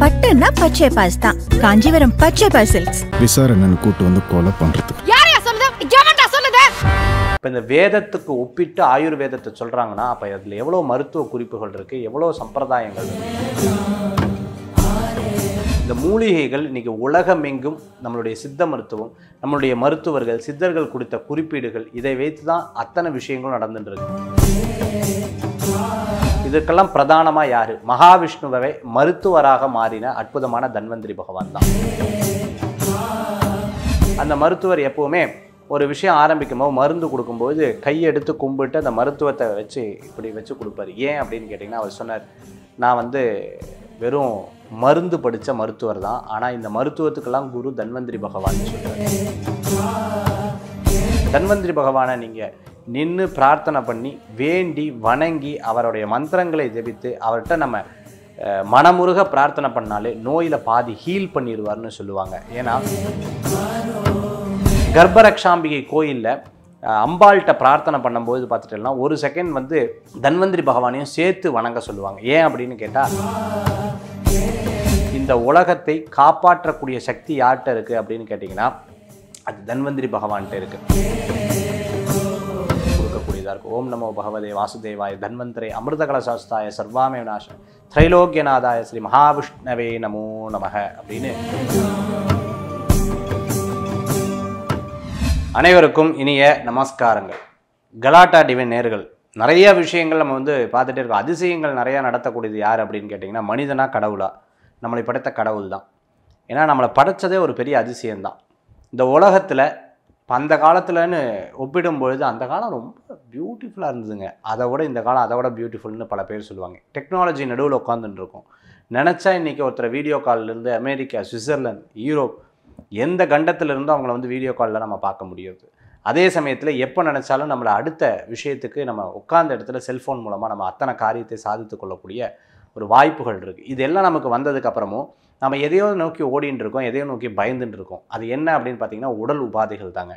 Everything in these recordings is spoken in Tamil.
பட்டுன்னா பச்சை பாஸ் தான். காஞ்சிபுரம் பச்சை பாஸ் சில்க்ஸ். விசாரணைன்னு கூட்டு வந்து கொலை பண்றதுக்கு. யாரையா சொல்லுது? எவன்டா சொல்லுது? இப்போ இந்த வேதத்துக்கு ஒப்பிட்டு ஆயுர்வேதத்தை சொல்றாங்கன்னா அப்ப அதுல எவ்வளவு மருத்துவ குறிப்புகள் இருக்கு, எவ்வளவு சம்பிரதாயங்கள் இருக்கு. இந்த மூலிகைகள் இன்னைக்கு உலகமெங்கும் நம்மளுடைய சித்த மருத்துவம், நம்மளுடைய மருத்துவர்கள் சித்தர்கள் கொடுத்த குறிப்பீடுகள், இதை வைத்து தான் அத்தனை விஷயங்களும் நடந்துட்டு இருக்கு. இதுக்கெல்லாம் பிரதானமா யாரு? மகாவிஷ்ணுவை மருத்துவராக மாறின அற்புதமான தன்வந்திரி பகவான் தான். அந்த மருத்துவர் எப்பவுமே ஒரு விஷயம் ஆரம்பிக்கும்போது மருந்து கொடுக்கும்போது கையெடுத்து கும்பிட்டு அந்த மருத்துவத்தை வச்சு இப்படி வச்சு கொடுப்பாரு. ஏன் அப்படின்னு கேட்டிங்கன்னா அவர் சொன்னார், நான் வந்து வெறும் மருந்து படித்த மருத்துவர் தான், ஆனால் இந்த மருத்துவத்துக்கெல்லாம் குரு தன்வந்திரி பகவான் சொல்கிறார். தன்வந்திரி பகவானை நீங்கள் நின்று பிரார்த்தனை பண்ணி வேண்டி வணங்கி அவருடைய மந்திரங்களை ஜெபித்து அவர்கிட்ட நம்ம மனமுருக பிரார்த்தனை பண்ணாலே நோயில் பாதி ஹீல் பண்ணிடுவார்னு சொல்லுவாங்க. ஏன்னா கர்ப்பரக்ஷாம்பிகை கோயிலில் அம்பாள்கிட்ட பிரார்த்தனை பண்ணும்போது பார்த்துட்டோம்னா ஒரு செகண்ட் வந்து தன்வந்திரி பகவானையும் சேர்த்து வணங்க சொல்லுவாங்க. ஏன் அப்படின்னு கேட்டால் இந்த உலகத்தை காப்பாற்றக்கூடிய சக்தி யார்கிட்ட இருக்குது அப்படின்னு கேட்டிங்கன்னா அது தன்வந்திரி பகவான்கிட்ட இருக்குது, கொடுக்கக்கூடியதாக இருக்குது. ஓம் நமோ பகவதே வாசுதேவாய தன்வந்திரே அமிர்தகலசாஸ்தாய சர்வாமே விநாச திரைலோக்கியநாதாய ஸ்ரீ மகாவிஷ்ணவே நமோ நமக அப்படின்னு. அனைவருக்கும் இனிய நமஸ்காரங்கள். கலாட்டா டிவைன் நேர்கள், நிறைய விஷயங்கள் நம்ம வந்து பார்த்துட்டே இருக்கோம். அதிசயங்கள் நிறையா நடத்தக்கூடியது யார் அப்படின்னு கேட்டிங்கன்னா மனிதனா கடவுளா? நம்மளை படைத்த கடவுள் தான். ஏன்னா நம்மளை படைத்ததே ஒரு பெரிய அதிசயம்தான். இந்த உலகத்தில் அந்த காலத்தில்னு ஒப்பிடும்பொழுது அந்த காலம் ரொம்ப பியூட்டிஃபுல்லாக இருந்ததுங்க. அதை விட இந்த காலம் அதை விட பியூட்டிஃபுல்னு பல பேர் சொல்லுவாங்க. டெக்னாலஜி நடுவில் உட்காந்துட்டு இருக்கோம். நினச்சா இன்றைக்கி ஒருத்தர் வீடியோ கால்லேருந்து அமெரிக்கா, சுவிட்சர்லாந்து, யூரோப் எந்த கண்டத்திலிருந்தும் அவங்கள வந்து வீடியோ காலில் நம்ம பார்க்க முடியுது. அதே சமயத்தில் எப்போ நினச்சாலும் நம்மளை அடுத்த விஷயத்துக்கு நம்ம உட்கார்ந்த இடத்துல செல்ஃபோன் மூலமாக நம்ம அத்தனை காரியத்தை சாதித்து கொள்ளக்கூடிய ஒரு வாய்ப்புகள் இருக்குது. இதெல்லாம் நமக்கு வந்ததுக்கப்புறமும் நம்ம எதையோ நோக்கி ஓடின்னு இருக்கோம், எதையோ நோக்கி பயந்துட்டு இருக்கோம். அது என்ன அப்படின்னு பார்த்தீங்கன்னா உடல் உபாதைகள் தாங்க.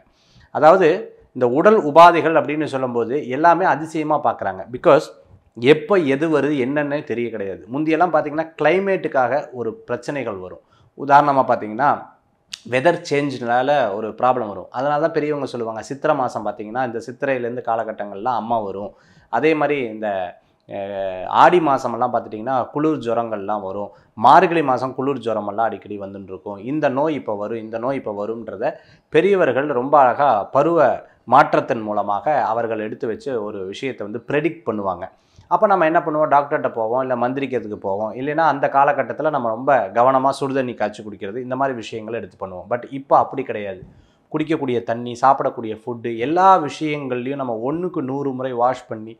அதாவது இந்த உடல் உபாதைகள் அப்படின்னு சொல்லும்போது எல்லாமே அதிசயமாக பார்க்குறாங்க. பிகாஸ் எப்போ எது வருது என்னென்னே தெரிய கிடையாது. முந்தியெல்லாம் பார்த்திங்கன்னா கிளைமேட்டுக்காக ஒரு பிரச்சனைகள் வரும். உதாரணமாக பார்த்திங்கன்னா வெதர் சேஞ்சினால ஒரு ப்ராப்ளம் வரும். அதனால தான் பெரியவங்க சொல்லுவாங்க சித்திரை மாதம் பார்த்திங்கன்னா இந்த சித்திரையிலேருந்து காலகட்டங்கள்லாம் அம்மா வரும். அதே மாதிரி இந்த ஆடி மாதமெல்லாம் பார்த்துட்டிங்கன்னா குளிர் ஜுரங்கள்லாம் வரும். மார்கழி மாதம் குளிர் ஜுரமெல்லாம் அடிக்கடி வந்துட்டு இருக்கும். இந்த நோய் இப்போ வரும், இந்த நோய் இப்போ வரும்ன்றத பெரியவர்கள் ரொம்ப அழகாக பருவ மாற்றத்தின் மூலமாக அவர்கள் எடுத்து வச்சு ஒரு விஷயத்தை வந்து ப்ரெடிக்ட் பண்ணுவாங்க. அப்போ நம்ம என்ன பண்ணுவோம், டாக்டர்கிட்ட போவோம், இல்லை மந்திரிக்கிறதுக்கு போவோம். இல்லைன்னா அந்த காலகட்டத்தில் நம்ம ரொம்ப கவனமாக சுடுதண்ணி காய்ச்சி குடிக்கிறது, இந்த மாதிரி விஷயங்களை எடுத்து பண்ணுவோம். பட் இப்போ அப்படி கிடையாது. குடிக்கக்கூடிய தண்ணி, சாப்பிடக்கூடிய ஃபுட்டு, எல்லா விஷயங்கள்லையும் நம்ம 1க்கு 100 முறை வாஷ் பண்ணி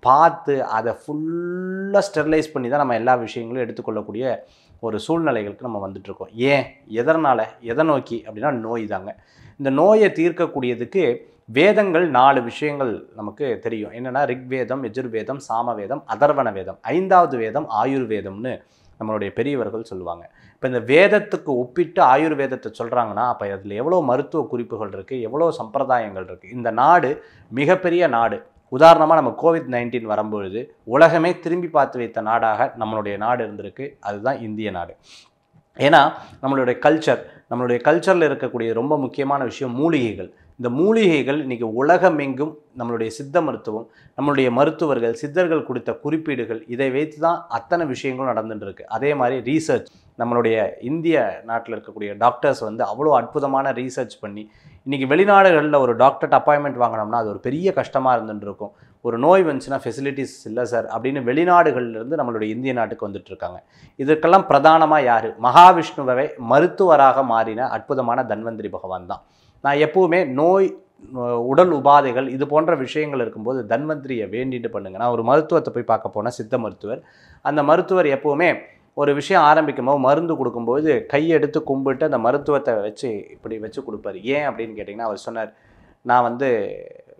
பார்த்து அதை ஃபுல்லாக ஸ்டெரிலைஸ் பண்ணி தான் நம்ம எல்லா விஷயங்களும் எடுத்துக்கொள்ளக்கூடிய ஒரு சூழ்நிலைகளுக்கு நம்ம வந்துட்டுருக்கோம். ஏன், எதனால், எதை நோக்கி அப்படின்னா நோய் தாங்க. இந்த நோயை தீர்க்கக்கூடியதுக்கு வேதங்கள் 4 விஷயங்கள் நமக்கு தெரியும். என்னென்னா ரிக்வேதம், யஜுர்வேதம், சாமவேதம், அதர்வண வேதம். 5வது வேதம் ஆயுர்வேதம்னு நம்மளுடைய பெரியவர்கள் சொல்லுவாங்க. இப்போ இந்த வேதத்துக்கு ஒப்பிட்டு ஆயுர்வேதத்தை சொல்கிறாங்கன்னா அப்போ அதில் எவ்வளோ மருத்துவ குறிப்புகள் இருக்குது, எவ்வளோ சம்பிரதாயங்கள் இருக்குது. இந்த நாடு மிகப்பெரிய நாடு. உதாரணமாக நம்ம COVID-19 வரும்பொழுது உலகமே திரும்பி பார்த்து வைத்த நாடாக நம்மளுடைய நாடு இருந்திருக்கு. அதுதான் இந்திய நாடு. ஏன்னா நம்மளுடைய கல்ச்சரில் இருக்கக்கூடிய ரொம்ப முக்கியமான விஷயம் மூலிகைகள். இந்த மூலிகைகள் இன்றைக்கி உலகமெங்கும் நம்மளுடைய சித்த மருத்துவம், நம்மளுடைய மருத்துவர்கள் சித்தர்கள் கொடுத்த குறிப்பீடுகள், இதை வைத்து தான் அத்தனை விஷயங்களும் நடந்துட்டு இருக்கு. அதே மாதிரி ரீசர்ச், நம்மளுடைய இந்திய நாட்டில் இருக்கக்கூடிய டாக்டர்ஸ் வந்து அவ்வளோ அற்புதமான ரீசர்ச் பண்ணி இன்றைக்கி வெளிநாடுகளில் ஒரு டாக்டர்கிட்ட அப்பாயின்மெண்ட் வாங்கினோம்னா அது ஒரு பெரிய கஷ்டமாக இருந்துட்டு இருக்கும். ஒரு நோய் வந்துச்சுன்னா ஃபெசிலிட்டிஸ் இல்லை சார் அப்படின்னு வெளிநாடுகளிலிருந்து நம்மளுடைய இந்திய நாட்டுக்கு வந்துட்டு இருக்காங்க. இதற்கெல்லாம் பிரதானமாக யார்? மகாவிஷ்ணுவை மருத்துவராக மாறின அற்புதமான தன்வந்திரி பகவான் தான். நான் எப்போவுமே நோய், உடல் உபாதைகள் இது போன்ற விஷயங்கள் இருக்கும்போது தன்வந்திரியை வேண்டிட்டு பண்ணுங்க. நான் ஒரு மருத்துவத்தை போய் பார்க்க போனேன், சித்த மருத்துவர். அந்த மருத்துவர் எப்போவுமே ஒரு விஷயம் ஆரம்பிக்கும்போது மருந்து கொடுக்கும்போது கையெடுத்து கும்பிட்டு அந்த மருத்துவத்தை வச்சு இப்படி வச்சு கொடுப்பாரு. ஏன் அப்படின்னு கேட்டிங்கன்னா அவர் சொன்னார், நான் வந்து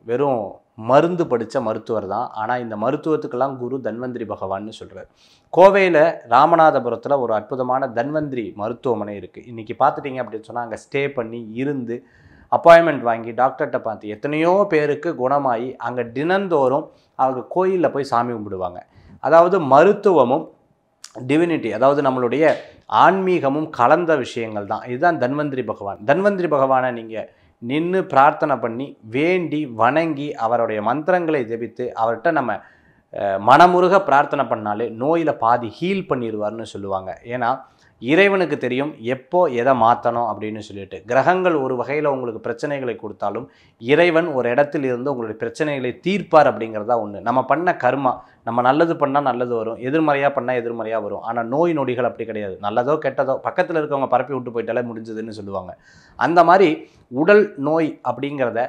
வெறும் மருந்து படித்த மருத்துவர் தான், ஆனால் இந்த மருத்துவத்துக்கெல்லாம் குரு தன்வந்திரி பகவான்னு சொல்கிறார். கோவையில் ராமநாதபுரத்தில் ஒரு அற்புதமான தன்வந்திரி மருத்துவமனை இருக்குது. இன்றைக்கி பார்த்துட்டிங்க அப்படின்னு சொன்னால் அங்கே ஸ்டே பண்ணி இருந்து அப்பாயின்மெண்ட் வாங்கி டாக்டர்கிட்ட பார்த்து எத்தனையோ பேருக்கு குணமாகி அங்கே தினந்தோறும் அவங்க கோயிலில் போய் சாமி கும்பிடுவாங்க. அதாவது மருத்துவமும் டிவினிட்டி, அதாவது நம்மளுடைய ஆன்மீகமும் கலந்த விஷயங்கள் தான். இதுதான் தன்வந்திரி பகவான். தன்வந்திரி பகவானை நீங்கள் நின்று பிரார்த்தனை பண்ணி வேண்டி வணங்கி அவருடைய மந்திரங்களை ஜெபித்து அவர்கிட்ட நம்ம மனமுருக பிரார்த்தனை பண்ணாலே நோயில் பாதி ஹீல் பண்ணிடுவார்னு சொல்லுவாங்க. ஏன்னா இறைவனுக்கு தெரியும் எப்போ எதை மாற்றணும் அப்படின்னு சொல்லிட்டு. கிரகங்கள் ஒரு வகையில் உங்களுக்கு பிரச்சனைகளை கொடுத்தாலும் இறைவன் ஒரு இடத்துல இருந்து உங்களுடைய பிரச்சனைகளை தீர்ப்பார் அப்படிங்கிறதா ஒன்று. நம்ம பண்ண கர்மா, நம்ம நல்லது பண்ணால் நல்லது வரும், எதிர்மறையாக பண்ணால் எதிர்மறையாக வரும். ஆனால் நோய் நொடிகள் அப்படி கிடையாது. நல்லதோ கெட்டதோ பக்கத்தில் இருக்கவங்க பரப்பி விட்டு போயிட்டாலே முடிஞ்சதுன்னு சொல்லுவாங்க. அந்த மாதிரி உடல் நோய் அப்படிங்கிறத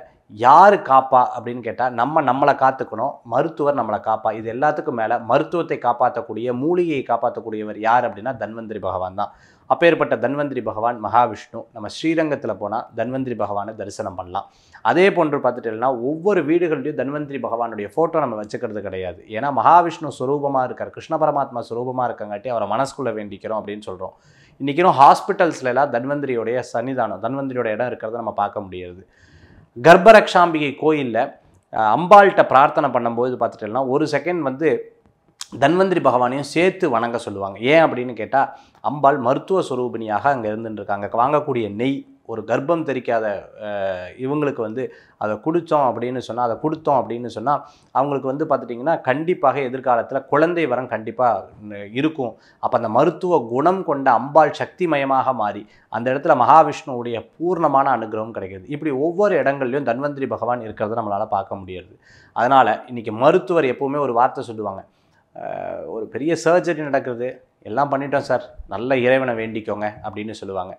யார் காப்பா அப்படின்னு கேட்டால் நம்மளை காத்துக்கணும், மருத்துவர் நம்மளை காப்பா. இது எல்லாத்துக்கும் மேலே மருத்துவத்தை காப்பாற்றக்கூடிய, மூலிகையை காப்பாற்றக்கூடியவர் யார் அப்படின்னா தன்வந்திரி பகவான் தான். அப்பேற்பட்ட தன்வந்திரி பகவான் மகாவிஷ்ணு. நம்ம ஸ்ரீரங்கத்தில் போனால் தன்வந்திரி பகவானை தரிசனம் பண்ணலாம். அதே போன்று பார்த்துட்டோம்னா ஒவ்வொரு வீடுகள்லையும் தன்வந்திரி பகவானுடைய ஃபோட்டோ நம்ம வச்சுக்கிறது கிடையாது. ஏன்னா மகாவிஷ்ணு ஸ்வரூபமாக இருக்கார், கிருஷ்ண பரமாத்மா ஸ்வரூபமாக இருக்கங்காட்டி அவரை மனசுக்குள்ளே வேண்டிக்கிறோம் அப்படின்னு சொல்கிறோம். இன்றைக்கும் ஹாஸ்பிட்டல்ஸ்லாம் தன்வந்திரியோடைய சன்னிதானம், தன்வந்திரியோட இடம் இருக்கிறத நம்ம பார்க்க முடியாது. கர்ப்பரக்ஷாம்பிகை கோயிலில் அம்பாள்கிட்ட பிரார்த்தனை பண்ணும்போது பார்த்துட்டோம்னா ஒரு செகண்ட் தன்வந்திரி பகவானையும் சேர்த்து வணங்க சொல்லுவாங்க. ஏன் அப்படின்னு கேட்டால் அம்பாள் மருத்துவ ஸ்வரூபிணியாக அங்கே இருந்துட்டுருக்காங்க. வாங்கக்கூடிய நெய் ஒரு கர்ப்பம் தெரிக்காத இவங்களுக்கு அதை குடித்தோம் அப்படின்னு சொன்னால், அதை கொடுத்தோம் அப்படின்னு சொன்னால் அவங்களுக்கு பார்த்துட்டிங்கன்னா கண்டிப்பாக எதிர்காலத்தில் குழந்தை வரம் கண்டிப்பாக இருக்கும். அப்போ அந்த மருத்துவ குணம் கொண்ட அம்பாள் சக்திமயமாக மாறி அந்த இடத்துல மகாவிஷ்ணுவுடைய பூர்ணமான அனுகிரகம் கிடைக்கிது. இப்படி ஒவ்வொரு இடங்கள்லையும் தன்வந்திரி பகவான் இருக்கிறத நம்மளால் பார்க்க முடியாது. அதனால் இன்றைக்கி மருத்துவர் எப்போவுமே ஒரு வார்த்தை சொல்லுவாங்க, ஒரு பெரிய சர்ஜரி நடக்குது, எல்லாம் பண்ணிட்டோம் சார், நல்ல இறைவனை வேண்டிக்கோங்க அப்படின்னு சொல்லுவாங்க.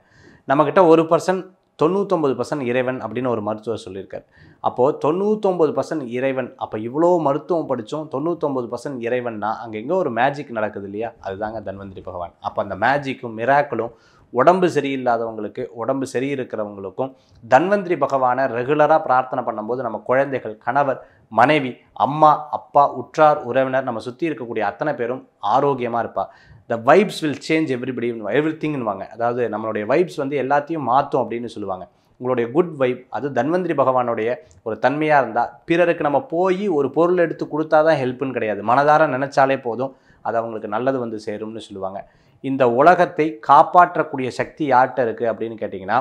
நம்மக்கிட்ட 1% 99% இறைவன் அப்படின்னு ஒரு மருத்துவர் சொல்லியிருக்கார். அப்போது 99% இறைவன், அப்போ இவ்வளோ மருத்துவம் படித்தோம் 99% இறைவன்னா அங்கே எங்கே ஒரு மேஜிக் நடக்குது இல்லையா, அதுதாங்க தன்வந்திரி பகவான். அப்போ அந்த மேஜிக்கும் மிராக்கிளும் உடம்பு சரியில்லாதவங்களுக்கு, உடம்பு சரி இருக்கிறவங்களுக்கும் தன்வந்திரி பகவானை ரெகுலராக பிரார்த்தனை பண்ணும்போது நம்ம குழந்தைகள், கணவர், மனைவி, அம்மா, அப்பா, உற்றார், உறவினர், நம்ம சுற்றி இருக்கக்கூடிய அத்தனை பேரும் ஆரோக்கியமாக இருப்பா. த வைப்ஸ் வில் சேஞ்ச் எவ்ரிதிங்னுவாங்க. அதாவது நம்மளுடைய வைப்ஸ் எல்லாத்தையும் மாற்றும் அப்படின்னு சொல்லுவாங்க. உங்களுடைய குட் வைப் அது தன்வந்திரி பகவானுடைய ஒரு தன்மையாக இருந்தால் பிறருக்கு நம்ம போய் ஒரு பொருள் எடுத்து கொடுத்தா தான் ஹெல்ப்புன்னு கிடையாது. மனதார நினச்சாலே போதும் அது அவங்களுக்கு நல்லது சேரும்னு சொல்லுவாங்க. இந்த உலகத்தை காப்பாற்றக்கூடிய சக்தி யார்கிட்ட இருக்குது அப்படின்னு கேட்டிங்கன்னா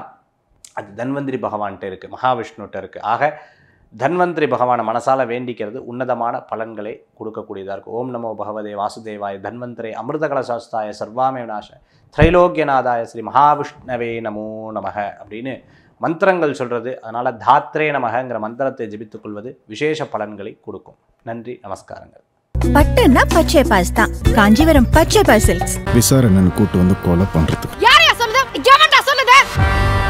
அது தன்வந்திரி பகவான்கிட்ட இருக்குது, மகாவிஷ்ணுகிட்ட இருக்குது. ஆக தன்வந்திரி பகவானை மனசால வேண்டிக்கிறது உன்னதமான பலன்களை கொடுக்கக்கூடியதாக இருக்கும். ஓம் நமோ பகவதே வாசுதேவாய தன்வந்திரே அமிர்தகலசாஸ்தாய சர்வாமே விநாச திரைலோக்கியநாதாய ஸ்ரீ மகாவிஷ்ணவே நமோ நமக அப்படின்னு மந்திரங்கள் சொல்கிறது. அதனால் தாத்ரே நமகங்கிற மந்திரத்தை ஜபித்துக் கொள்வது விசேஷ பலன்களை கொடுக்கும். நன்றி, நமஸ்காரங்கள். பட்டுன்னா பச்சை பாஸ் தான். காஞ்சிபுரம் பச்சை பாஸ் சில்க்ஸ். விசாரணைன்னு கூட்டு கொலை பண்றதுக்கு